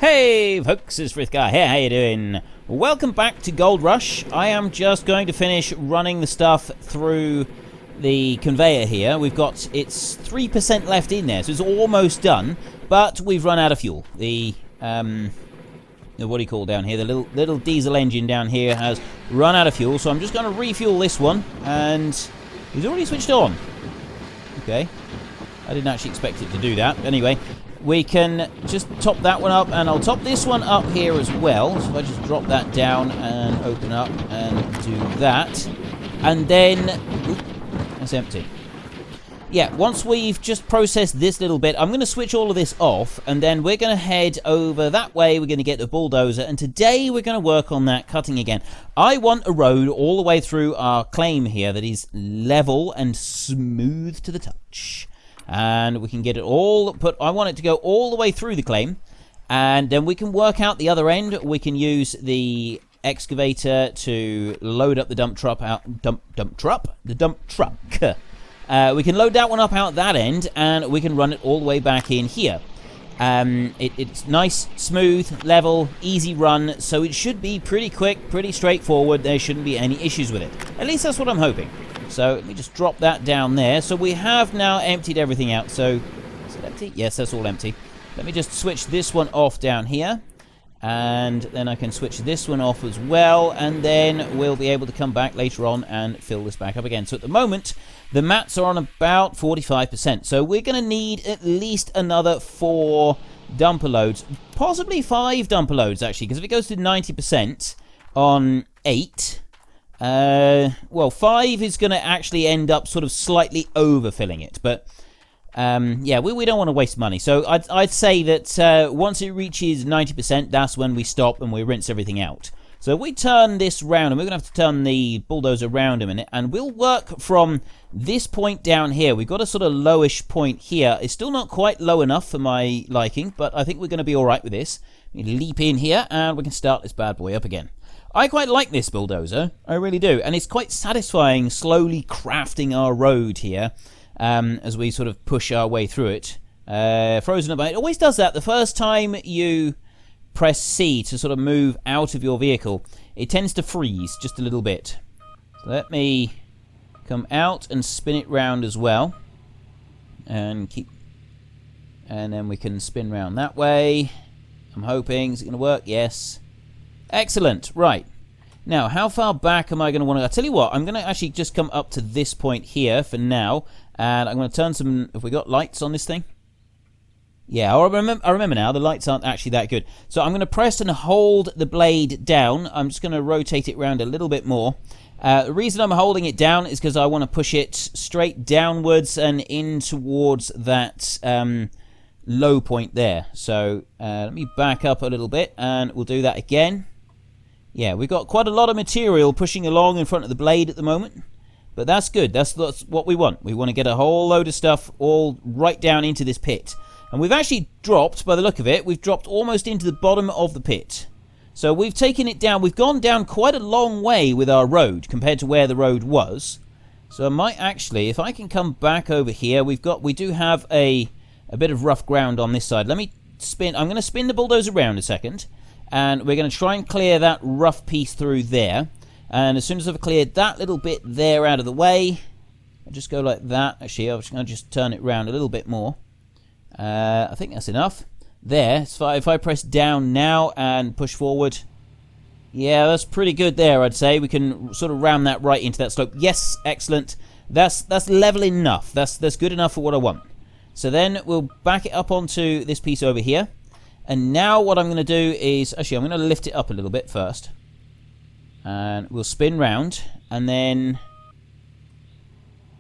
Hey folks, it's Frithgar here, how you doing? Welcome back to Gold Rush. I am just going to finish running the stuff through the conveyor here. We've got, it's 3% left in there, so it's almost done, but we've run out of fuel. The what do you call it down here? The little diesel engine down here has run out of fuel, so I'm just going to refuel this one, and it's already switched on. Okay, I didn't actually expect it to do that. Anyway, we can just top that one up, and I'll top this one up here as well. So if I just drop that down and open up and do that, and then that's empty. Yeah, once we've just processed this little bit, I'm going to switch all of this off, and then we're going to head over that way. We're going to get the bulldozer, and today we're going to work on that cutting again. I want a road all the way through our claim here that is level and smooth to the touch. And we can get it all put. I want it to go all the way through the claim, and then we can work out the other end. We can use the excavator to load up the dump truck. We can load that one up out that end, and we can run it all the way back in here. It's nice, smooth, level, easy run, so it should be pretty quick, pretty straightforward. There shouldn't be any issues with it. At least that's what I'm hoping. So let me just drop that down there. So we have now emptied everything out. So is it empty? Yes, that's all empty. Let me just switch this one off down here. And then I can switch this one off as well. And then we'll be able to come back later on and fill this back up again. So at the moment, the mats are on about 45%. So we're going to need at least another 4 dumper loads. Possibly 5 dumper loads, actually. Because if it goes to 90% on 8... well, 5 is going to actually end up sort of slightly overfilling it, but yeah, we don't want to waste money. So I'd say that once it reaches 90%, that's when we stop and we rinse everything out. So if we turn this round, and we're going to have to turn the bulldozer around a minute, and we'll work from this point down here. We've got a sort of lowish point here. It's still not quite low enough for my liking, but I think we're going to be all right with this. We leap in here, and we can start this bad boy up again. I quite like this bulldozer, I really do, and it's quite satisfying slowly crafting our road here as we sort of push our way through it. Frozen up, it always does that. The first time you press C to sort of move out of your vehicle, it tends to freeze just a little bit. So let me come out and spin it round as well, and then we can spin round that way. I'm hoping, is it going to work? Yes. Excellent. Right. Now, how far back am I going to want to... I'll tell you what, I'm going to actually just come up to this point here for now, and I'm going to turn some... Have we got lights on this thing? Yeah, I remember now, the lights aren't actually that good. So I'm going to press and hold the blade down. I'm just going to rotate it around a little bit more. The reason I'm holding it down is because I want to push it straight downwards and in towards that... low point there. So let me back up a little bit, and we'll do that again. Yeah, we've got quite a lot of material pushing along in front of the blade at the moment, but that's good. That's what we want. We want to get a whole load of stuff all right down into this pit. And we've actually dropped, by the look of it, we've dropped almost into the bottom of the pit. So we've taken it down. We've gone down quite a long way with our road compared to where the road was. So I might actually, if I can come back over here, we do have a bit of rough ground on this side. Let me spin. I'm going to spin the bulldozer around a second, and we're going to try and clear that rough piece through there. And as soon as I've cleared that little bit there out of the way, I'll just go like that. Actually, I'm going to just turn it around a little bit more. I think that's enough. There. So if I press down now and push forward, yeah, that's pretty good there, I'd say. We can sort of ram that right into that slope. Yes, excellent. That's level enough. That's good enough for what I want. So then we'll back it up onto this piece over here. And now what I'm going to do is... Actually, I'm going to lift it up a little bit first. And we'll spin round. And then...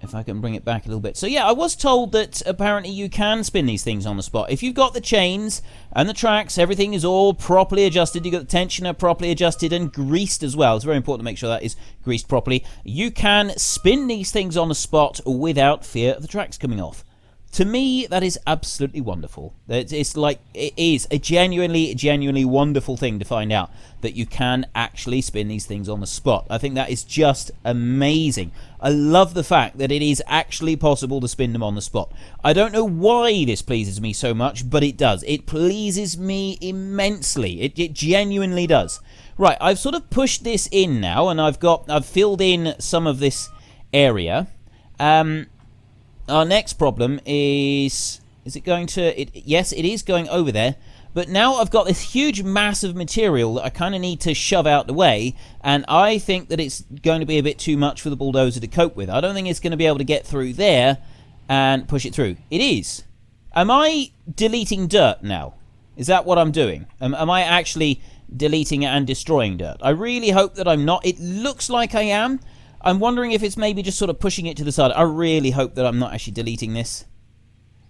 if I can bring it back a little bit. So yeah, I was told that apparently you can spin these things on the spot. If you've got the chains and the tracks, everything is all properly adjusted. You've got the tensioner properly adjusted and greased as well. It's very important to make sure that is greased properly. You can spin these things on the spot without fear of the tracks coming off. To me, that is absolutely wonderful. It's like, it is a genuinely wonderful thing to find out that you can actually spin these things on the spot. I think that is just amazing. I love the fact that it is actually possible to spin them on the spot. I don't know why this pleases me so much, but it does. It pleases me immensely. It genuinely does. Right, I've sort of pushed this in now, and I've filled in some of this area. Our next problem is it going to... Yes, it is going over there. But now I've got this huge mass of material that I kind of need to shove out the way. And I think that it's going to be a bit too much for the bulldozer to cope with. I don't think it's going to be able to get through there and push it through. It is. Am I deleting dirt now? Is that what I'm doing? Am I actually deleting and destroying dirt? I really hope that I'm not. It looks like I am. I'm wondering if it's maybe just sort of pushing it to the side. I really hope that I'm not actually deleting this.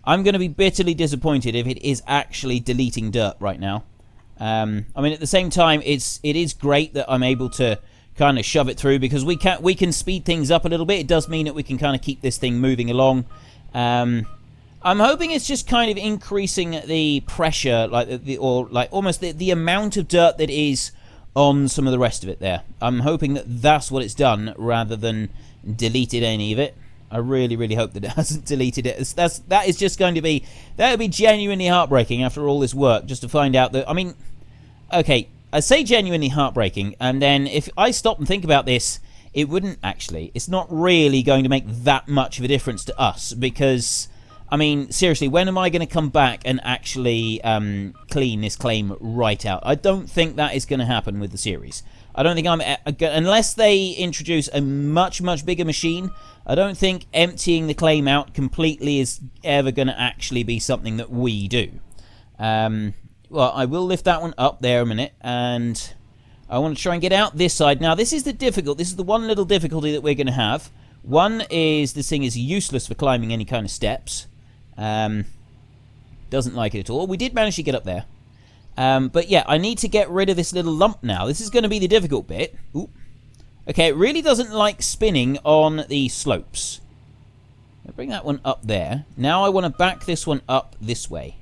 I'm going to be bitterly disappointed if it is actually deleting dirt right now. I mean, at the same time, it is great that I'm able to kind of shove it through, because we can speed things up a little bit. It does mean that we can kind of keep this thing moving along. I'm hoping it's just kind of increasing the pressure, like almost the amount of dirt that is on some of the rest of it there. I'm hoping that that's what it's done, rather than deleted any of it. I really hope that it hasn't deleted it. That is just going to be... That would be genuinely heartbreaking after all this work, just to find out that... I mean, okay, I say genuinely heartbreaking, and then if I stop and think about this, it wouldn't actually... It's not really going to make that much of a difference to us, because... I mean, seriously, when am I going to come back and actually clean this claim right out? I don't think that is going to happen with the series. I don't think unless they introduce a much bigger machine, I don't think emptying the claim out completely is ever going to actually be something that we do. Well, I will lift that one up there a minute, and I want to try and get out this side. Now, this is the one little difficulty that we're going to have. One is this thing is useless for climbing any kind of steps. Doesn't like it at all. We did manage to get up there. But yeah, I need to get rid of this little lump now. This is going to be the difficult bit. Ooh. Okay, it really doesn't like spinning on the slopes. I'll bring that one up there. Now I want to back this one up this way.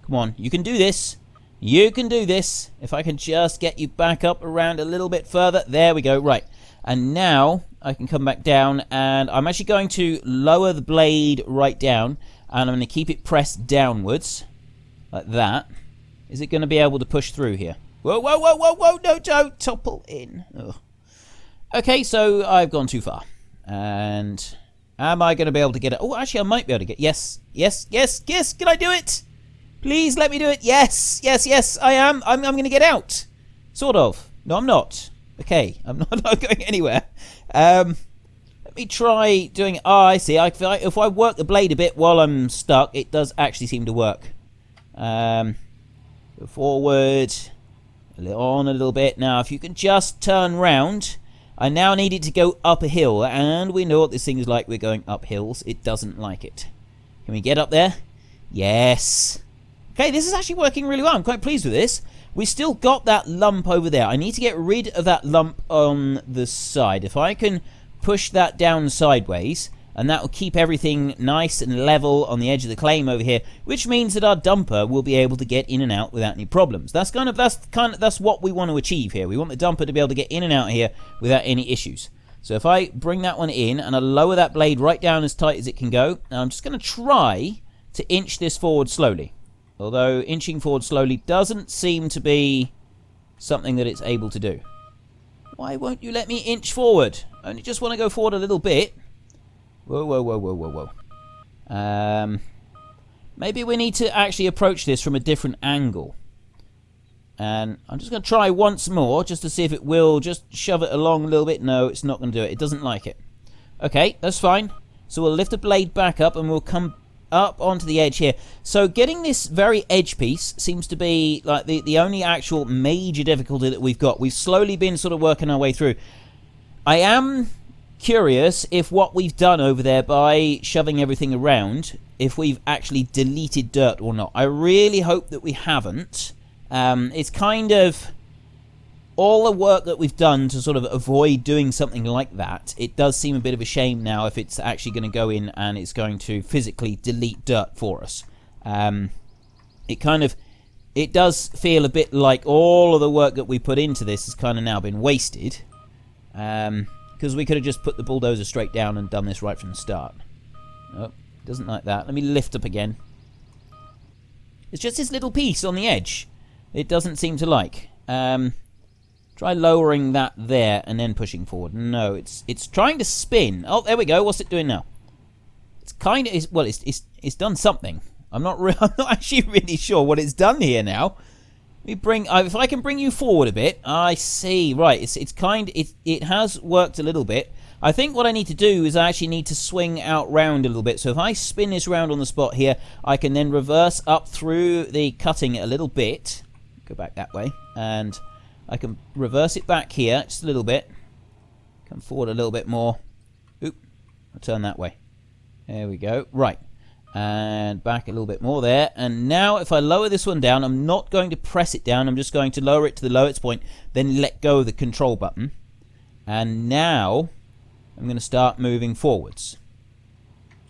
Come on, you can do this. You can do this. If I can just get you back up around a little bit further. There we go. Right. And now I can come back down, and I'm actually going to lower the blade right down, and I'm going to keep it pressed downwards like that. Is it going to be able to push through here? Whoa, no, don't topple in. Ugh. Okay, so I've gone too far. And am I going to be able to get it? Oh, actually, I might be able to get... Yes. Can I do it? Please let me do it. Yes, I am. I'm going to get out. Sort of. No, I'm not. Okay, I'm not going anywhere. Let me try doing... Oh, I see. If I work the blade a bit while I'm stuck, it does actually seem to work. Go forward. On a little bit. Now, if you can just turn round... I now need it to go up a hill, and we know what this thing is like. We're going up hills. It doesn't like it. Can we get up there? Yes. Okay, this is actually working really well. I'm quite pleased with this. We still got that lump over there. I need to get rid of that lump on the side. If I can push that down sideways, and that will keep everything nice and level on the edge of the claim over here, which means that our dumper will be able to get in and out without any problems. That's what we want to achieve here. We want the dumper to be able to get in and out here without any issues. So if I bring that one in and I lower that blade right down as tight as it can go, now I'm just going to try to inch this forward slowly. Although inching forward slowly doesn't seem to be something that it's able to do. Why won't you let me inch forward? I only just want to go forward a little bit. Whoa. Maybe we need to actually approach this from a different angle. And I'm just going to try once more, just to see if it will just shove it along a little bit. No, it's not going to do it. It doesn't like it. Okay, that's fine. So we'll lift the blade back up, and we'll come up onto the edge here. So getting this very edge piece seems to be like the only actual major difficulty that we've got. We've slowly been sort of working our way through. I am... curious if what we've done over there by shoving everything around, if we've actually deleted dirt or not. I really hope that we haven't. It's kind of... all the work that we've done to sort of avoid doing something like that, it does seem a bit of a shame now if it's actually going to go in and it's going to physically delete dirt for us. It does feel a bit like all of the work that we put into this has kind of now been wasted. Because we could have just put the bulldozer straight down and done this right from the start. Oh, doesn't like that. Let me lift up again. It's just this little piece on the edge. It doesn't seem to like. Try lowering that there and then pushing forward. No, it's trying to spin. Oh, there we go. What's it doing now? It's kind of... Well, it's done something. I'm not actually really sure what it's done here now. Let me bring... if I can bring you forward a bit. I see. Right. It has worked a little bit. I think what I need to do is I actually need to swing out round a little bit. So if I spin this round on the spot here, I can then reverse up through the cutting a little bit. Go back that way. And I can reverse it back here just a little bit. Come forward a little bit more. Oop. I'll turn that way. There we go. Right. And back a little bit more there. And now if I lower this one down, I'm not going to press it down. I'm just going to lower it to the lowest point, then let go of the control button. And now I'm going to start moving forwards.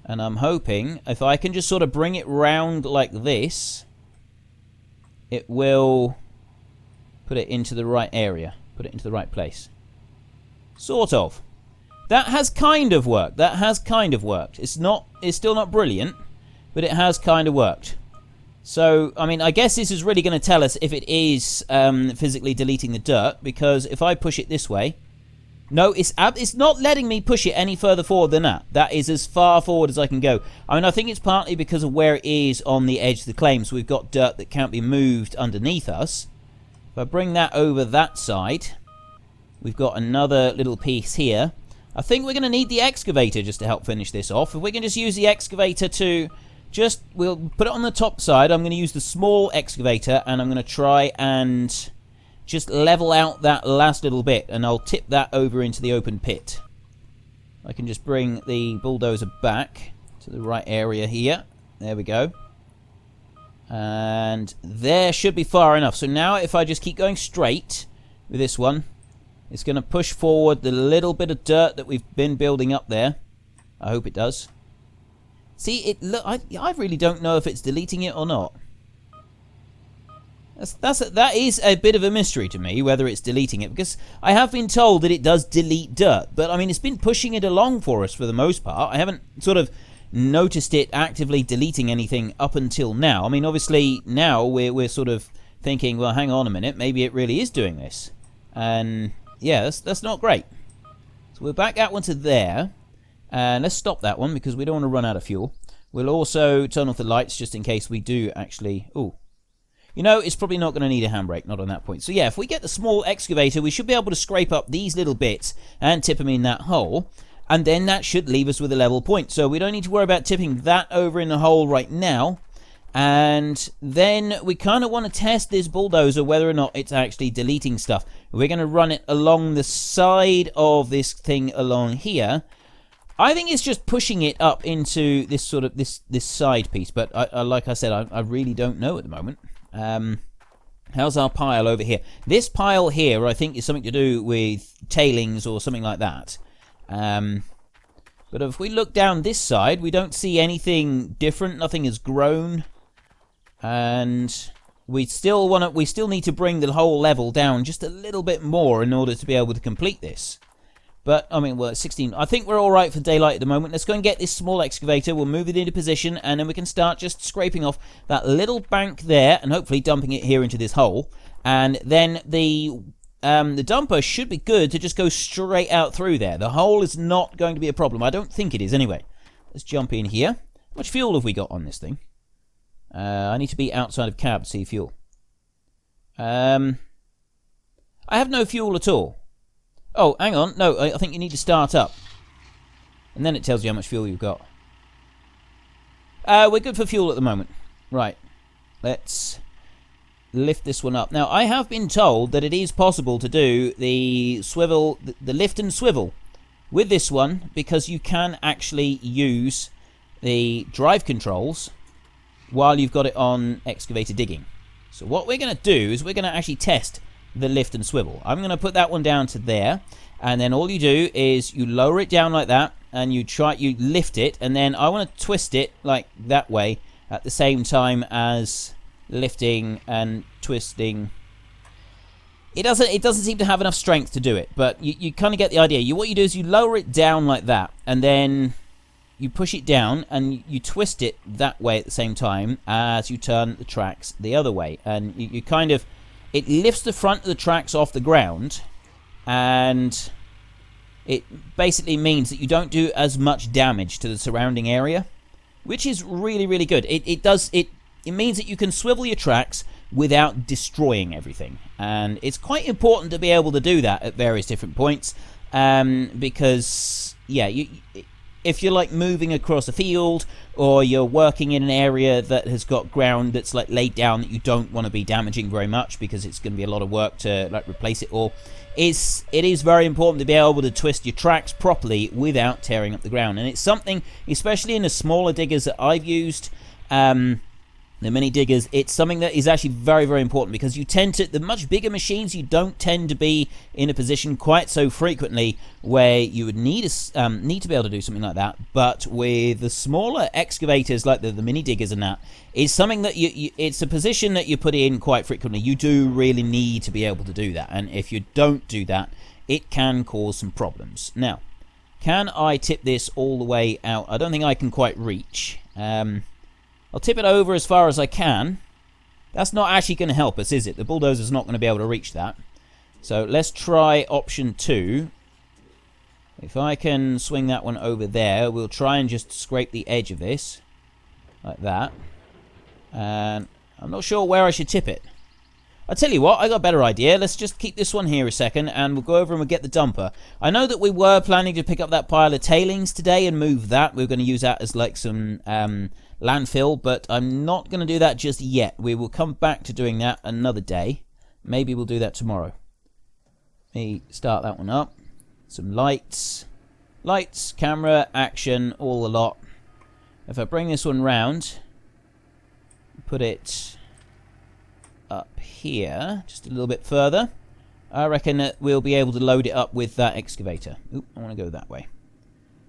And I'm hoping if I can just sort of bring it round like this, it will put it into the right area. Put it into the right place. Sort of. That has kind of worked. That has kind of worked. It's still not brilliant, but it has kind of worked. So, I mean, I guess this is really going to tell us if it is physically deleting the dirt, because if I push it this way... No, it's not letting me push it any further forward than that. That is as far forward as I can go. I mean, I think it's partly because of where it is on the edge of the claim, so we've got dirt that can't be moved underneath us. If I bring that over that side, we've got another little piece here. I think we're going to need the excavator just to help finish this off. If we can just use the excavator to we'll put it on the top side. I'm going to use the small excavator and I'm going to try and just level out that last little bit, and I'll tip that over into the open pit. I can just bring the bulldozer back to the right area here. There we go. And there should be far enough. So now if I just keep going straight with this one, it's going to push forward the little bit of dirt that we've been building up there. I hope it does. See, I really don't know if it's deleting it or not. That is a bit of a mystery to me, whether it's deleting it, because I have been told that it does delete dirt, but I mean, it's been pushing it along for us for the most part. I haven't sort of noticed it actively deleting anything up until now. I mean, obviously, now we're sort of thinking, well, hang on a minute, maybe it really is doing this. And yeah, that's not great. So we're back out onto there, and let's stop that one because we don't want to run out of fuel. We'll also turn off the lights just in case we do actually... Ooh. You know, it's probably not going to need a handbrake, not on that point. So yeah, if we get the small excavator, we should be able to scrape up these little bits and tip them in that hole. And then that should leave us with a level point. So we don't need to worry about tipping that over in the hole right now. And then we kind of want to test this bulldozer, whether or not it's actually deleting stuff. We're going to run it along the side of this thing along here. I think it's just pushing it up into this sort of this side piece. But like I said, I really don't know at the moment. How's our pile over here? This pile here, I think, is something to do with tailings or something like that. But if we look down this side, we don't see anything different. Nothing has grown, and we still need to bring the whole level down just a little bit more in order to be able to complete this. But, I mean, well, 16. I think we're all right for daylight at the moment. Let's go and get this small excavator. We'll move it into position, and then we can start just scraping off that little bank there and hopefully dumping it here into this hole. And then the dumper should be good to just go straight out through there. The hole is not going to be a problem. I don't think it is anyway. Let's jump in here. How much fuel have we got on this thing? I need to be outside of cab to see fuel. I have no fuel at all. Oh, hang on. No, I think you need to start up. And then it tells you how much fuel you've got. We're good for fuel at the moment. Right. Let's lift this one up. Now, I have been told that it is possible to do the swivel, the lift and swivel with this one, because you can actually use the drive controls while you've got it on excavator digging. So what we're going to do is we're going to actually test the lift and swivel. I'm going to put that one down to there, and then all you do is you lower it down like that, and you lift it, and then I want to twist it like that way at the same time as lifting and twisting. It doesn't seem to have enough strength to do it, but you kind of get the idea. What you do is you lower it down like that, and then you push it down and you twist it that way at the same time as you turn the tracks the other way, and you kind of, it lifts the front of the tracks off the ground, and it basically means that you don't do as much damage to the surrounding area, which is really, really good. It means that you can swivel your tracks without destroying everything, and it's quite important to be able to do that at various different points, because yeah, if you're like moving across a field, or you're working in an area that has got ground that's like laid down that you don't want to be damaging very much because it's going to be a lot of work to like replace it all, it is very important to be able to twist your tracks properly without tearing up the ground. And it's something, especially in the smaller diggers that I've used, the mini diggers, it's something that is actually very, very important, because you tend to, the much bigger machines, you don't tend to be in a position quite so frequently where you would need to be able to do something like that. But with the smaller excavators like the mini diggers and that, it's something that it's a position that you put in quite frequently. You do really need to be able to do that, and if you don't do that, it can cause some problems. Now, can I tip this all the way out? I don't think I can quite reach. I'll tip it over as far as I can. That's not actually going to help us, is it? The bulldozer's not going to be able to reach that. So let's try option 2. If I can swing that one over there, we'll try and just scrape the edge of this. Like that. And I'm not sure where I should tip it. I'll tell you what, I got a better idea. Let's just keep this one here a second, and we'll go over and we'll get the dumper. I know that we were planning to pick up that pile of tailings today and move that. We're going to use that as like some landfill, but I'm not going to do that just yet. We will come back to doing that another day. Maybe we'll do that tomorrow. Let me start that one up. Some lights, camera, action, all the lot. If I bring this one round, put it up here, just a little bit further, I reckon that we'll be able to load it up with that excavator. Oop, I want to go that way.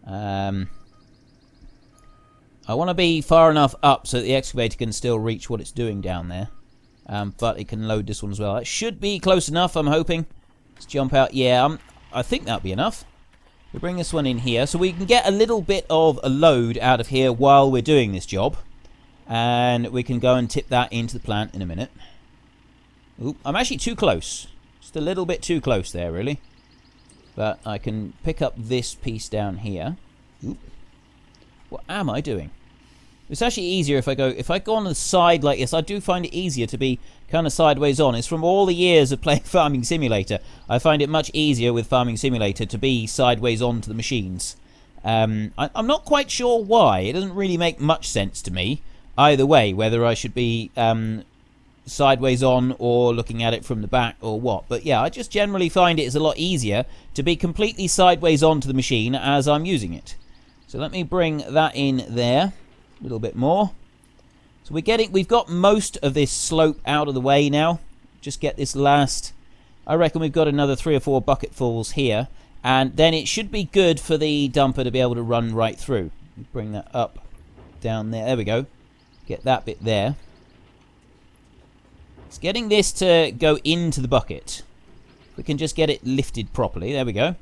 I want to be far enough up so that the excavator can still reach what it's doing down there. But it can load this one as well. It should be close enough, I'm hoping. Let's jump out. Yeah, I think that'll be enough. We bring this one in here so we can get a little bit of a load out of here while we're doing this job. And we can go and tip that into the plant in a minute. Oop, I'm actually too close. Just a little bit too close there, really. But I can pick up this piece down here. Oop. What am I doing? It's actually easier if I go on the side like this. I do find it easier to be kind of sideways on. It's from all the years of playing Farming Simulator. I find it much easier with Farming Simulator to be sideways on to the machines. I'm not quite sure why. It doesn't really make much sense to me either way, whether I should be sideways on or looking at it from the back or what. But yeah, I just generally find it is a lot easier to be completely sideways on to the machine as I'm using it. So let me bring that in there a little bit more. So we've got most of this slope out of the way now. Just get this last, I reckon we've got another 3 or 4 bucketfuls here, and then it should be good for the dumper to be able to run right through. Bring that up, down there. There we go. Get that bit there. It's getting this to go into the bucket. We can just get it lifted properly. There we go.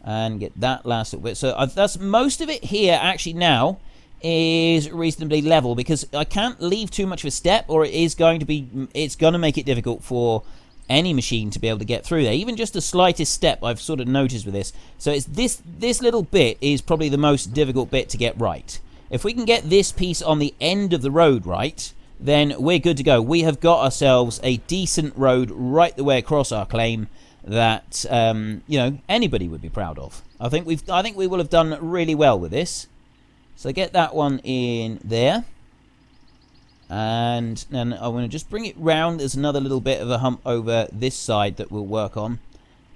And get that last little bit. So that's most of it here actually now is reasonably level, because I can't leave too much of a step, or it's going to make it difficult for any machine to be able to get through there. Even just the slightest step I've sort of noticed with this. So it's this little bit is probably the most difficult bit to get right. If we can get this piece on the end of the road right, then we're good to go. We have got ourselves a decent road right the way across our claim that you know, anybody would be proud of. I think we will have done really well with this. So get that one in there, and then I want to just bring it round. There's another little bit of a hump over this side that we'll work on,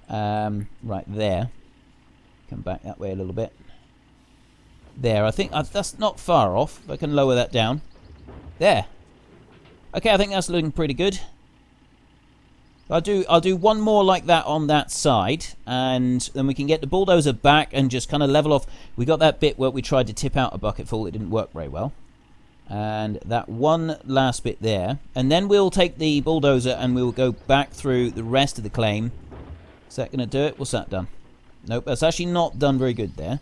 right there. Come back that way a little bit. There, I think that's not far off. If I can lower that down. There. Okay, I think that's looking pretty good. I'll do one more like that on that side, and then we can get the bulldozer back and just kind of level off. We got that bit where we tried to tip out a bucket full. It didn't work very well. And that one last bit there. And then we'll take the bulldozer and we'll go back through the rest of the claim. Is that going to do it? What's that done? Nope, that's actually not done very good there.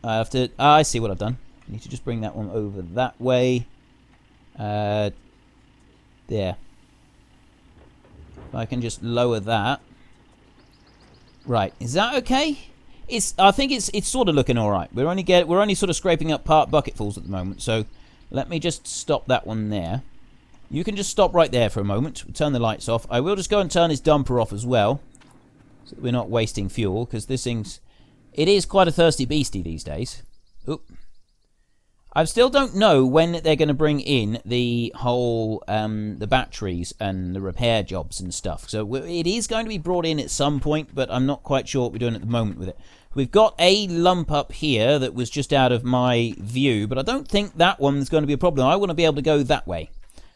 I have to... I see what I've done. I need to just bring that one over that way. There. If I can just lower that. Right, is that okay? I think it's sort of looking all right. We're only sort of scraping up part bucketfuls at the moment. So let me just stop that one there. You can just stop right there for a moment. We'll turn the lights off. I will just go and turn his dumper off as well, so that we're not wasting fuel, because this thing's... It is quite a thirsty beastie these days. Oop. I still don't know when they're going to bring in the whole the batteries and the repair jobs and stuff. So it is going to be brought in at some point, but I'm not quite sure what we're doing at the moment with it. We've got a lump up here that was just out of my view, but I don't think that one's going to be a problem. I want to be able to go that way,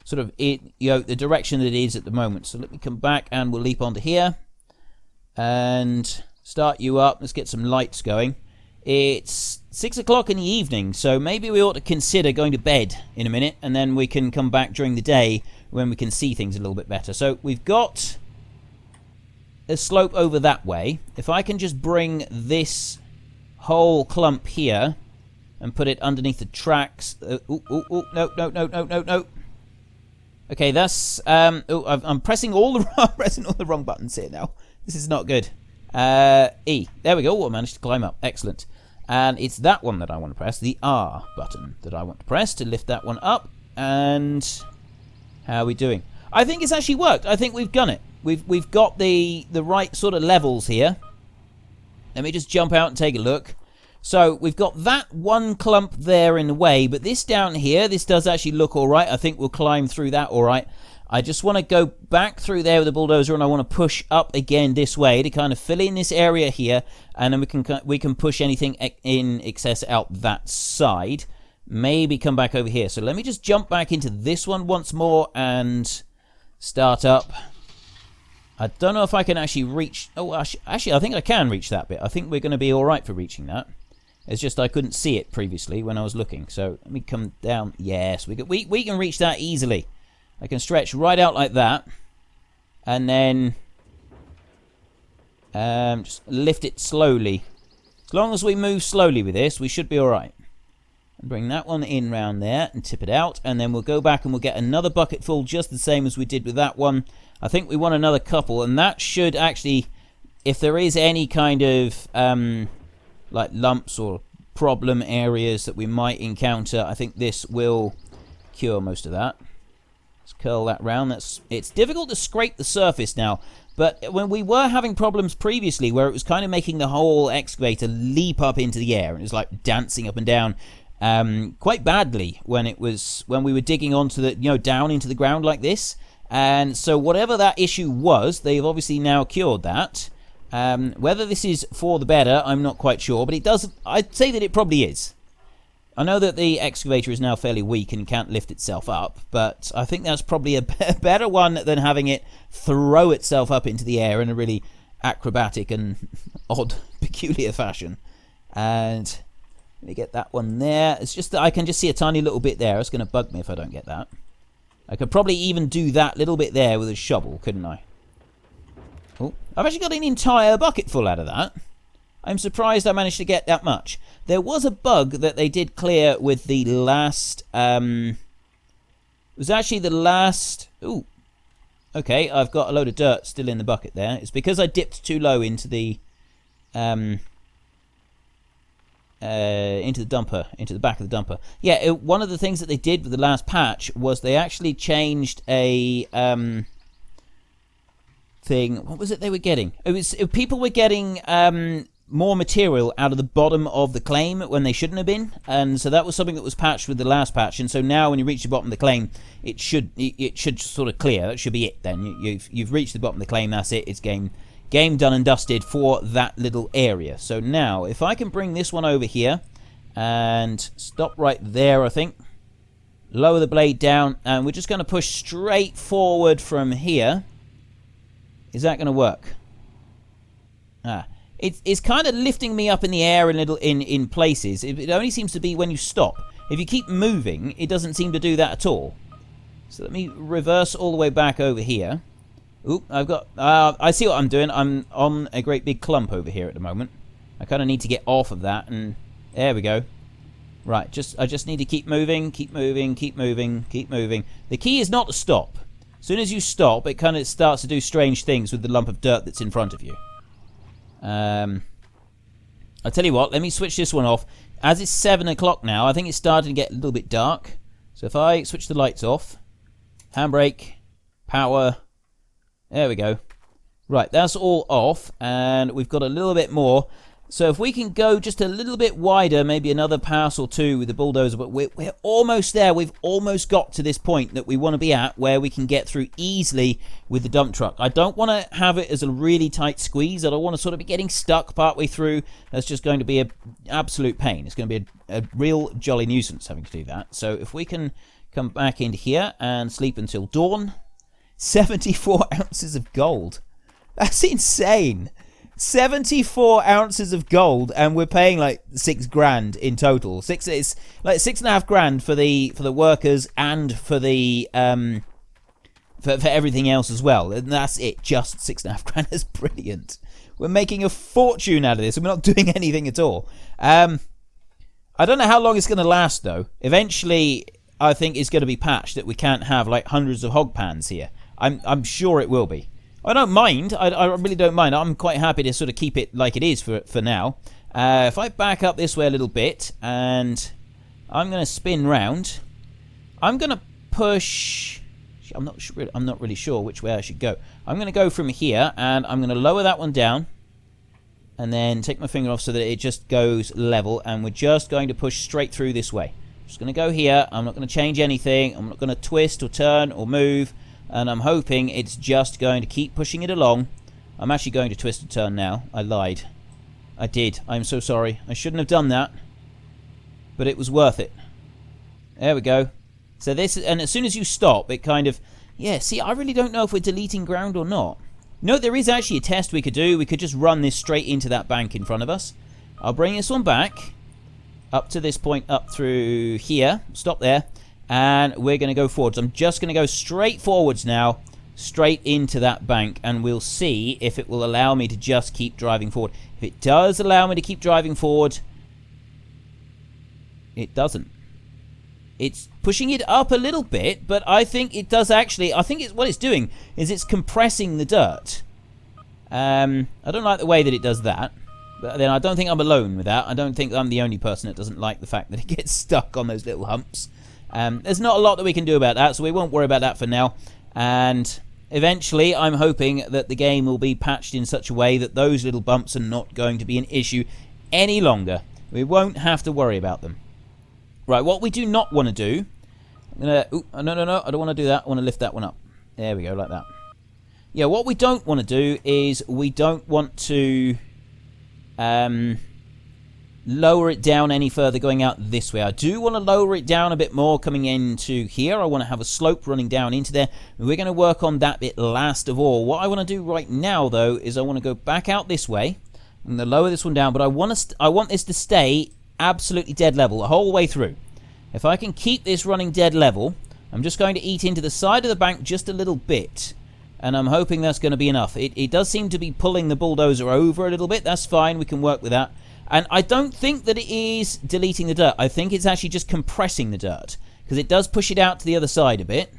sort of the direction that it is at the moment. So let me come back and we'll leap onto here and start you up. Let's get some lights going. It's 6 o'clock in the evening, so maybe we ought to consider going to bed in a minute, and then we can come back during the day when we can see things a little bit better. So we've got a slope over that way. If I can just bring this whole clump here and put it underneath the tracks. No. Okay, that's I'm pressing all the wrong buttons here now. This is not good. E. There we go. I managed to climb up. Excellent. And it's that one that I want to press, the R button that I want to press to lift that one up. And how are we doing? I think it's actually worked. I think we've done it. We've got the right sort of levels here. Let me just jump out and take a look. So we've got that one clump there in the way, but this down here, this does actually look all right. I think we'll climb through that all right. I just want to go back through there with the bulldozer, and I want to push up again this way to kind of fill in this area here, and then we can push anything in excess out that side. Maybe come back over here. So let me just jump back into this one once more and start up. I don't know if I can actually reach... Oh, actually, I think I can reach that bit. I think we're going to be all right for reaching that. It's just I couldn't see it previously when I was looking. So let me come down. Yes, we can reach that easily. I can stretch right out like that, and then just lift it slowly. As long as we move slowly with this, we should be all right. And bring that one in round there and tip it out, and then we'll go back and we'll get another bucket full just the same as we did with that one. I think we want another couple, and that should actually, if there is any kind of like lumps or problem areas that we might encounter, I think this will cure most of that. Let's curl that round. It's difficult to scrape the surface now, but when we were having problems previously where it was kind of making the whole excavator leap up into the air, and it was like dancing up and down quite badly when we were digging onto the down into the ground like this. And so whatever that issue was, they've obviously now cured that. Whether this is for the better, I'm not quite sure, but I'd say that it probably is. I know that the excavator is now fairly weak and can't lift itself up, but I think that's probably a better one than having it throw itself up into the air in a really acrobatic and odd, peculiar fashion. And let me get that one there. It's just that I can just see a tiny little bit there. It's going to bug me if I don't get that. I could probably even do that little bit there with a shovel, couldn't I? Oh, I've actually got an entire bucket full out of that. I'm surprised I managed to get that much. There was a bug that they did clear with the last... it was actually the last... Ooh. Okay, I've got a load of dirt still in the bucket there. It's because I dipped too low into the... into the dumper, into the back of the dumper. Yeah, one of the things that they did with the last patch was they actually changed a... thing. What was it they were getting? People were getting... more material out of the bottom of the claim when they shouldn't have been, and so that was something that was patched with the last patch. And so now when you reach the bottom of the claim, it should sort of clear. That should be it then. You've reached the bottom of the claim. That's it. It's game done and dusted for that little area. So now if I can bring this one over here and stop right there, I think Lower the blade down, and we're just going to push straight forward from here. Is that going to work? It's kind of lifting me up in the air in places. It only seems to be when you stop. If you keep moving, it doesn't seem to do that at all. So let me reverse all the way back over here. Oop, I've got... I see what I'm doing. I'm on a great big clump over here at the moment. I kind of need to get off of that, and there we go. Right, I just need to keep moving, keep moving, keep moving, keep moving. The key is not to stop. As soon as you stop, it kind of starts to do strange things with the lump of dirt that's in front of you. I'll tell you what, let me switch this one off. As it's 7 o'clock now, I think it's starting to get a little bit dark. So if I switch the lights off, handbrake, power, there we go. Right, that's all off, and we've got a little bit more. So if we can go just a little bit wider, maybe another pass or two with the bulldozer, but we're almost there. We've almost got to this point that we want to be at where we can get through easily with the dump truck. I don't want to have it as a really tight squeeze. I don't want to sort of be getting stuck partway through. That's just going to be an absolute pain. It's going to be a real jolly nuisance having to do that. So if we can come back into here and sleep until dawn. 74 ounces of gold. That's insane. 74 ounces of gold, and we're paying like 6 grand in total. It's like 6.5 grand for the workers and for the for everything else as well. And that's it, just 6.5 grand. That's brilliant. We're making a fortune out of this, and we're not doing anything at all. I don't know how long it's going to last though. Eventually, I think it's going to be patched that we can't have like hundreds of hog pans here. I'm sure it will be. I don't mind. I really don't mind. I'm quite happy to sort of keep it like it is for now. If I back up this way a little bit, and I'm going to spin round, I'm going to push... I'm not really sure which way I should go. I'm going to go from here, and I'm going to lower that one down, and then take my finger off so that it just goes level, and we're just going to push straight through this way. I'm just going to go here. I'm not going to change anything. I'm not going to twist or turn or move. And I'm hoping it's just going to keep pushing it along. I'm actually going to twist and turn now. I lied. I did. I'm so sorry. I shouldn't have done that. But it was worth it. There we go. So this, and as soon as you stop, it kind of... Yeah, see, I really don't know if we're deleting ground or not. No, there is actually a test we could do. We could just run this straight into that bank in front of us. I'll bring this one back. Up to this point, up through here. Stop there. And we're going to go forwards. I'm just going to go straight forwards now, straight into that bank, and we'll see if it will allow me to just keep driving forward. If it does allow me to keep driving forward, it doesn't. It's pushing it up a little bit, but I think it does actually... I think what it's doing is it's compressing the dirt. I don't like the way that it does that, but then I don't think I'm alone with that. I don't think I'm the only person that doesn't like the fact that it gets stuck on those little humps. There's not a lot that we can do about that, so we won't worry about that for now. And eventually, I'm hoping that the game will be patched in such a way that those little bumps are not going to be an issue any longer. We won't have to worry about them. Right, what we do not want to do... I'm gonna... Ooh, no, I don't want to do that. I want to lift that one up. There we go, like that. Yeah, what we don't want to do is we don't want to... lower it down any further going out this way. I do want to lower it down a bit more coming into here. I want to have a slope running down into there. We're going to work on that bit last of all. What I want to do right now, though, is I want to go back out this way. I'm going to lower this one down, but I want this to stay absolutely dead level the whole way through. If I can keep this running dead level, I'm just going to eat into the side of the bank just a little bit. And I'm hoping that's going to be enough. It does seem to be pulling the bulldozer over a little bit. That's fine. We can work with that. And I don't think that it is deleting the dirt. I think it's actually just compressing the dirt, because it does push it out to the other side a bit.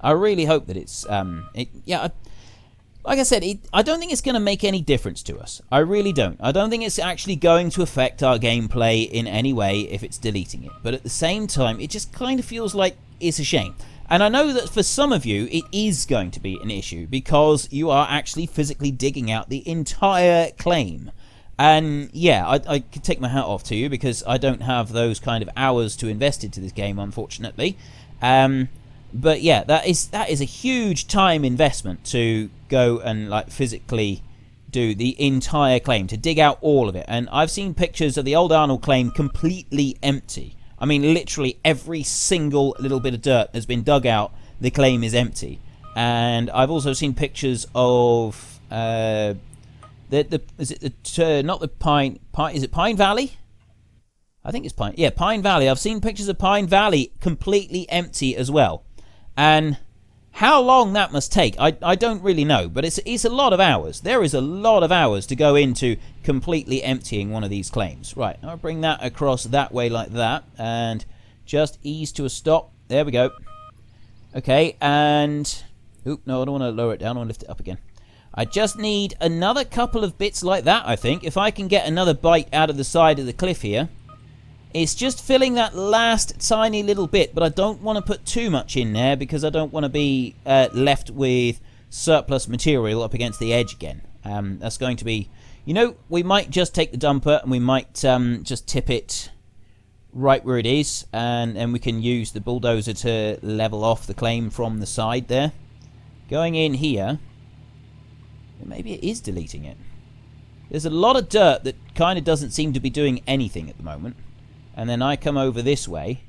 I really hope that it's... like I said, I don't think it's going to make any difference to us. I really don't. I don't think it's actually going to affect our gameplay in any way if it's deleting it. But at the same time, it just kind of feels like it's a shame. And I know that for some of you, it is going to be an issue, because you are actually physically digging out the entire claim. And yeah, I could take my hat off to you, because I don't have those kind of hours to invest into this game, unfortunately. But yeah, that is a huge time investment to go and like physically do the entire claim, to dig out all of it. And I've seen pictures of the old Arnold claim completely empty. I mean, literally every single little bit of dirt has been dug out. The claim is empty. And I've also seen pictures of is it Pine Valley? I think it's Pine Valley. I've seen pictures of Pine Valley completely empty as well. And how long that must take, I don't really know, but it's a lot of hours. There is a lot of hours to go into completely emptying one of these claims. Right, I'll bring that across that way like that, and just ease to a stop. There we go. Okay, and... Oop, no, I don't want to lower it down. I want to lift it up again. I just need another couple of bits like that, I think. If I can get another bite out of the side of the cliff here. It's just filling that last tiny little bit, but I don't want to put too much in there because I don't want to be left with surplus material up against the edge again. That's going to be... You know, we might just take the dumper and we might just tip it right where it is, and we can use the bulldozer to level off the claim from the side there. Going in here, maybe it is deleting it. There's a lot of dirt that kind of doesn't seem to be doing anything at the moment. And then I come over this way,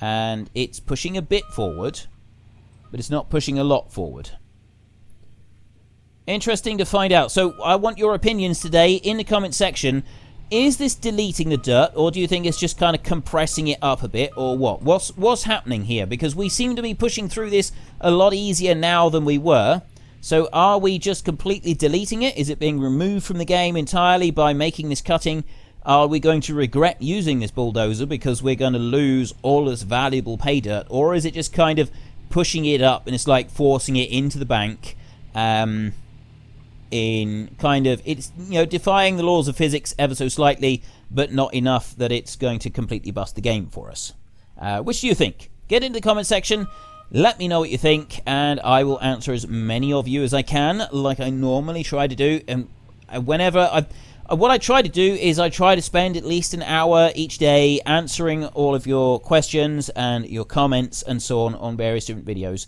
and it's pushing a bit forward, but it's not pushing a lot forward. Interesting to find out. So I want your opinions today in the comment section. Is this deleting the dirt, or do you think it's just kind of compressing it up a bit, or what? What's happening here? Because we seem to be pushing through this a lot easier now than we were. So are we just completely deleting it? Is it being removed from the game entirely by making this cutting? Are we going to regret using this bulldozer because we're going to lose all this valuable pay dirt? Or is it just kind of pushing it up and it's like forcing it into the bank in kind of, it's, you know, defying the laws of physics ever so slightly, but not enough that it's going to completely bust the game for us? Which do you think? Get into the comment section. Let me know what you think, and I will answer as many of you as I can, like I normally try to do. And whenever what I try to do is I try to spend at least an hour each day answering all of your questions and your comments and so on various different videos.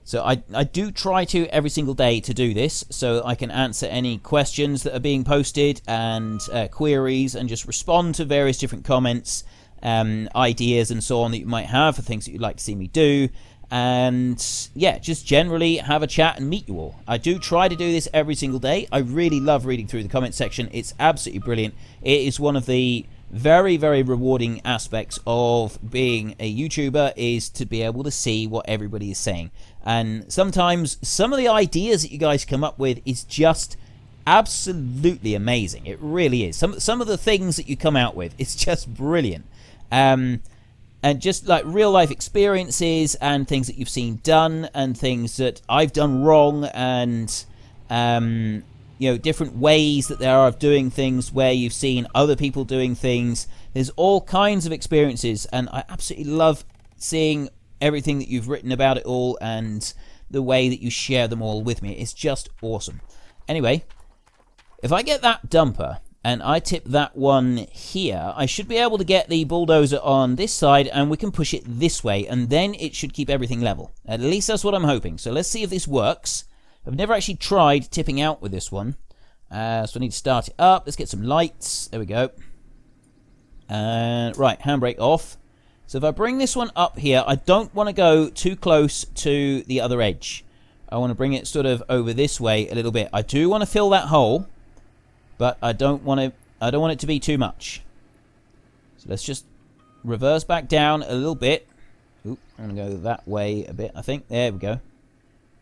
So I do try to every single day to do this so I can answer any questions that are being posted and queries, and just respond to various different comments, ideas and so on that you might have for things that you'd like to see me do. And yeah, just generally have a chat and meet you all. I do try to do this every single day. I really love reading through the comment section. It's absolutely brilliant. It is one of the very, very rewarding aspects of being a YouTuber, is to be able to see what everybody is saying. And sometimes some of the ideas that you guys come up with is just absolutely amazing. It really is. Some of the things that you come out with, it's just brilliant. And just like real life experiences and things that you've seen done and things that I've done wrong, and you know, different ways that there are of doing things where you've seen other people doing things. There's all kinds of experiences, and I absolutely love seeing everything that you've written about it all and the way that you share them all with me. It's just awesome. Anyway, if I get that dumper and I tip that one here, I should be able to get the bulldozer on this side, and we can push it this way, and then it should keep everything level. At least that's what I'm hoping. So let's see if this works. I've never actually tried tipping out with this one. So I need to start it up. Let's get some lights. There we go. Right, handbrake off. So if I bring this one up here, I don't want to go too close to the other edge. I want to bring it sort of over this way a little bit. I do want to fill that hole, but I don't want it to be too much. So let's just reverse back down a little bit. Oop, I'm going to go that way a bit, I think. There we go.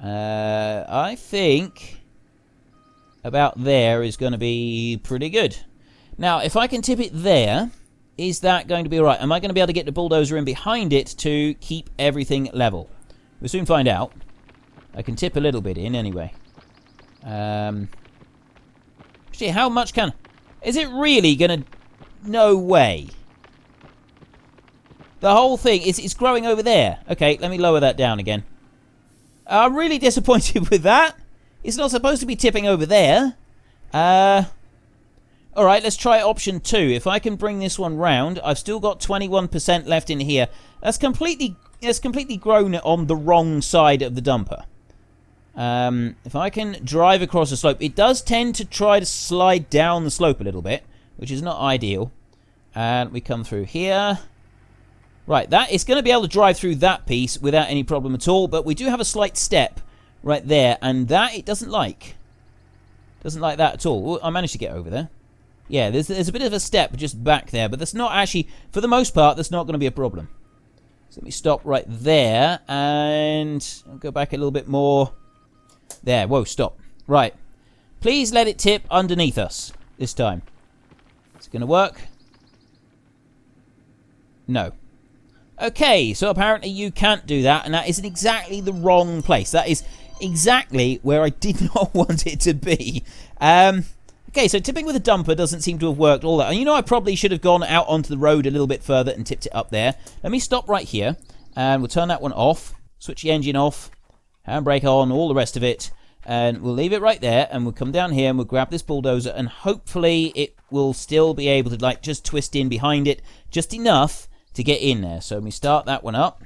I think about there is going to be pretty good. Now, if I can tip it there, is that going to be all right? Am I going to be able to get the bulldozer in behind it to keep everything level? We'll soon find out. I can tip a little bit in anyway. Actually, how much can... Is it really going to... No way. The whole thing is growing over there. Okay, let me lower that down again. I'm really disappointed with that. It's not supposed to be tipping over there. Alright, let's try option 2. If I can bring this one round, I've still got 21% left in here. That's completely grown on the wrong side of the dumper. If I can drive across the slope, it does tend to try to slide down the slope a little bit, which is not ideal. And we come through here. Right, that is going to be able to drive through that piece without any problem at all. But we do have a slight step right there. And that it doesn't like. Doesn't like that at all. I managed to get over there. Yeah, there's a bit of a step just back there. But that's not actually, for the most part, that's not going to be a problem. So let me stop right there. And I'll go back a little bit more. There, whoa, stop. Right. Please let it tip underneath us this time. Is it going to work? No. Okay, so apparently you can't do that, and that is in exactly the wrong place. That is exactly where I did not want it to be. Okay, so tipping with a dumper doesn't seem to have worked all that. And you know, I probably should have gone out onto the road a little bit further and tipped it up there. Let me stop right here, and we'll turn that one off. Switch the engine off. Handbrake on, all the rest of it. And we'll leave it right there, and we'll come down here and we'll grab this bulldozer, and hopefully it will still be able to like just twist in behind it just enough to get in there. So we start that one up.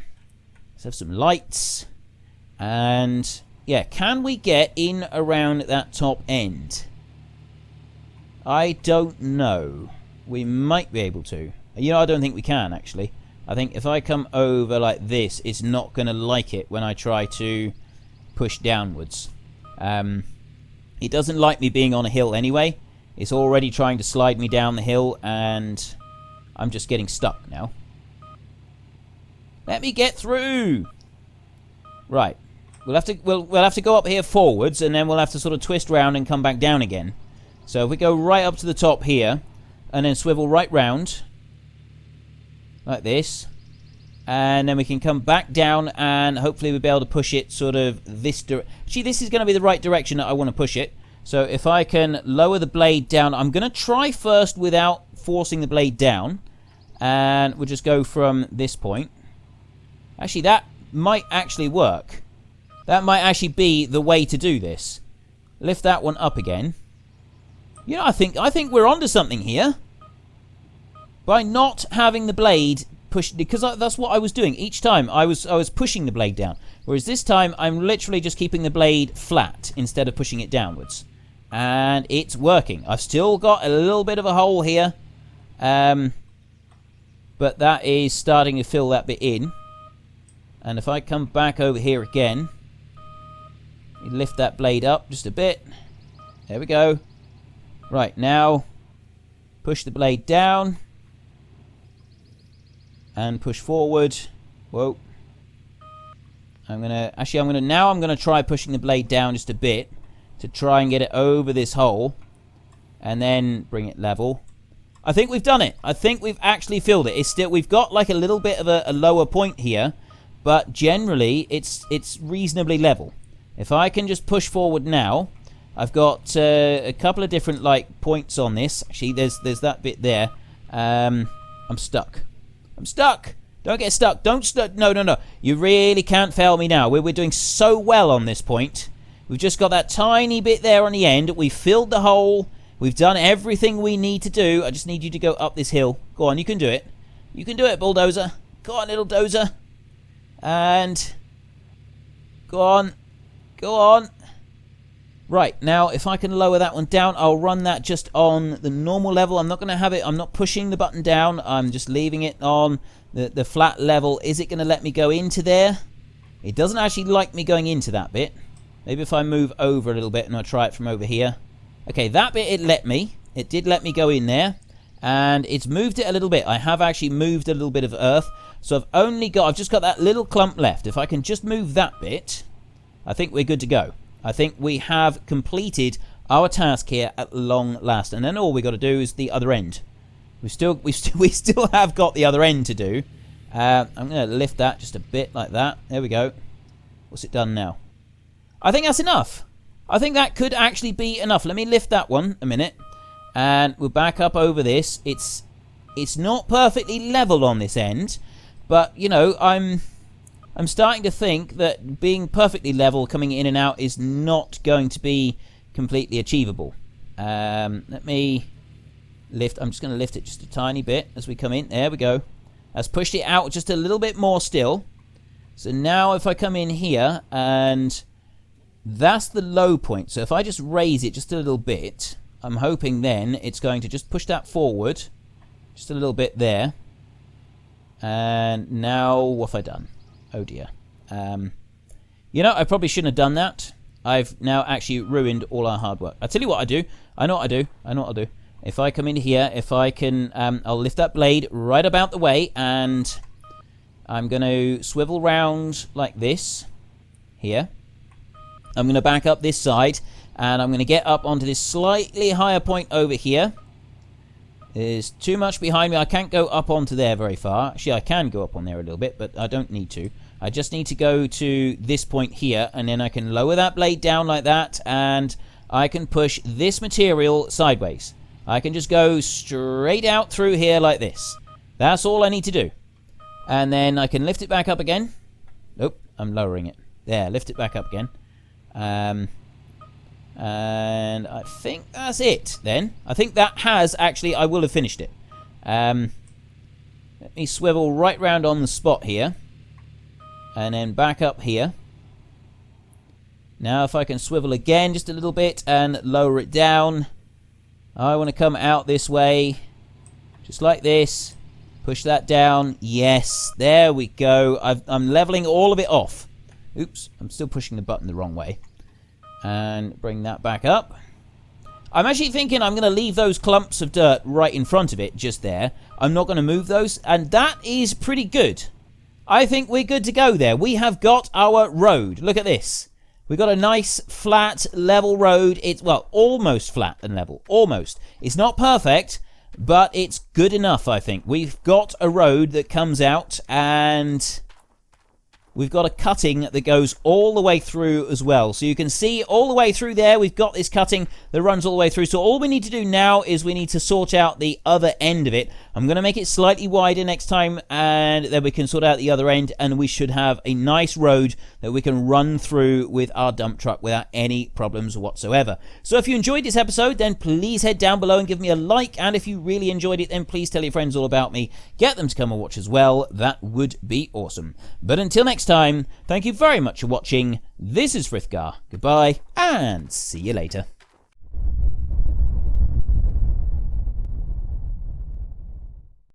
Let's have some lights. And yeah, can we get in around that top end? I don't know. We might be able to. You know, I don't think we can actually. I think if I come over like this, it's not going to like it when I try to push downwards. It doesn't like me being on a hill anyway. It's already trying to slide me down the hill, and I'm just getting stuck now. Let me get through. Right, we'll have to go up here forwards, and then we'll have to sort of twist round and come back down again. So if we go right up to the top here, and then swivel right round like this, and then we can come back down, and hopefully we'll be able to push it sort of this direction. Actually, this is going to be the right direction that I want to push it. So if I can lower the blade down, I'm going to try first without forcing the blade down. And we'll just go from this point. Actually, that might actually work. That might actually be the way to do this. Lift that one up again. You know, I think we're onto something here. By not having the blade pushed, because that's what I was doing each time. I was pushing the blade down, whereas this time I'm literally just keeping the blade flat instead of pushing it downwards, and it's working. I've still got a little bit of a hole here, but that is starting to fill that bit in. And if I come back over here again, lift that blade up just a bit. There we go. Right, now push the blade down. And push forward. Whoa. I'm gonna try pushing the blade down just a bit to try and get it over this hole, and then bring it level. I think we've done it. I think we've actually filled it. It's still, we've got like a little bit of a lower point here, but generally it's reasonably level. If I can just push forward now, I've got a couple of different like points on this. Actually, there's that bit there. I'm stuck. I'm stuck. Don't get stuck. Don't stuck. No. You really can't fail me now. We're doing so well on this point. We've just got that tiny bit there on the end. We've filled the hole. We've done everything we need to do. I just need you to go up this hill. Go on, you can do it. You can do it, bulldozer. Go on, little dozer. And go on. Go on. Right, now if I can lower that one down, I'll run that just on the normal level. I'm not going to have it, I'm not pushing the button down, I'm just leaving it on the flat level. Is it going to let me go into there? It doesn't actually like me going into that bit. Maybe if I move over a little bit and I'll try it from over here. Okay, that bit it let me. It did let me go in there. And it's moved it a little bit. I have actually moved a little bit of earth. So I've just got that little clump left. If I can just move that bit, I think we're good to go. I think we have completed our task here at long last, and then all we got to do is the other end. We still have got the other end to do. I'm going to lift that just a bit like that. There we go. What's it done now? I think that's enough. I think that could actually be enough. Let me lift that one a minute, and we'll back up over this. It's not perfectly level on this end, but you know, I'm starting to think that being perfectly level coming in and out is not going to be completely achievable. Let me lift. I'm just going to lift it just a tiny bit as we come in. There we go. That's pushed it out just a little bit more still. So now if I come in here, and that's the low point. So if I just raise it just a little bit, I'm hoping then it's going to just push that forward Just a little bit there. And now, what have I done? Oh dear. You know, I probably shouldn't have done that. I've now actually ruined all our hard work. I'll tell you what I do. I know what I do. If I come in here, if I can, I'll lift that blade right about the way, and I'm going to swivel round like this. Here. I'm going to back up this side, and I'm going to get up onto this slightly higher point over here. There's too much behind me. I can't go up onto there very far. Actually, I can go up on there a little bit, but I don't need to. I just need to go to this point here, and then I can lower that blade down like that, and I can push this material sideways. I can just go straight out through here like this. That's all I need to do. And then I can lift it back up again. Nope, I'm lowering it. There, lift it back up again. And I think that's it then. I think that has actually, I will have finished it. Let me swivel right round on the spot here. And then back up here. Now if I can swivel again just a little bit and lower it down. I want to come out this way. Just like this. Push that down. Yes, there we go. I'm leveling all of it off. Oops, I'm still pushing the button the wrong way. And bring that back up. I'm actually thinking I'm going to leave those clumps of dirt right in front of it, just there. I'm not going to move those, and that is pretty good. I think we're good to go there. We have got our road. Look at this. We've got a nice, flat, level road. It's, well, almost flat and level. Almost. It's not perfect, but it's good enough, I think. We've got a road that comes out, and we've got a cutting that goes all the way through as well. So you can see all the way through there, we've got this cutting that runs all the way through. So all we need to do now is we need to sort out the other end of it. I'm going to make it slightly wider next time, and then we can sort out the other end, and we should have a nice road that we can run through with our dump truck without any problems whatsoever. So if you enjoyed this episode, then please head down below and give me a like, and if you really enjoyed it, then please tell your friends all about me. Get them to come and watch as well. That would be awesome. But until next time, thank you very much for watching. This is Frithgar. Goodbye, and see you later.